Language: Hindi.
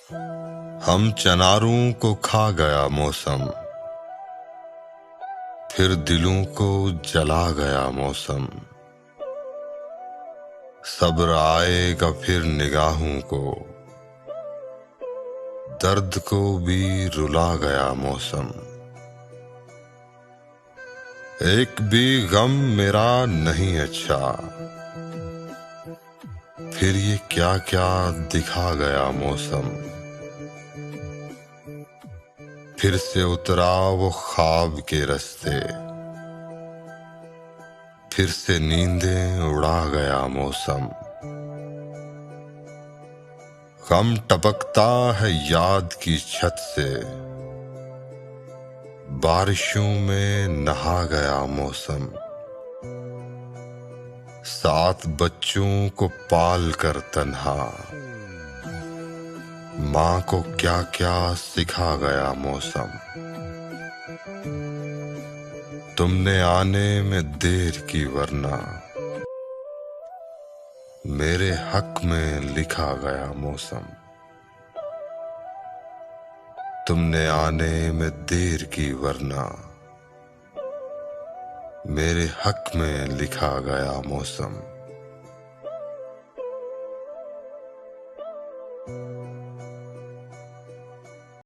हम चनारों को खा गया मौसम, फिर दिलों को जला गया मौसम। सब्र आएगा फिर निगाहों को, दर्द को भी रुला गया मौसम। एक भी गम मेरा नहीं अच्छा, फिर ये क्या क्या दिखा गया मौसम। फिर से उतरा वो ख्वाब के रास्ते, फिर से नींदें उड़ा गया मौसम। गम टपकता है याद की छत से, बारिशों में नहा गया मौसम। 7 बच्चों को पाल कर तन्हा, माँ को क्या क्या सिखा गया मौसम। तुमने आने में देर की वरना मेरे हक में लिखा गया मौसम। तुमने आने में देर की वरना मेरे हक में लिखा गया मौसम।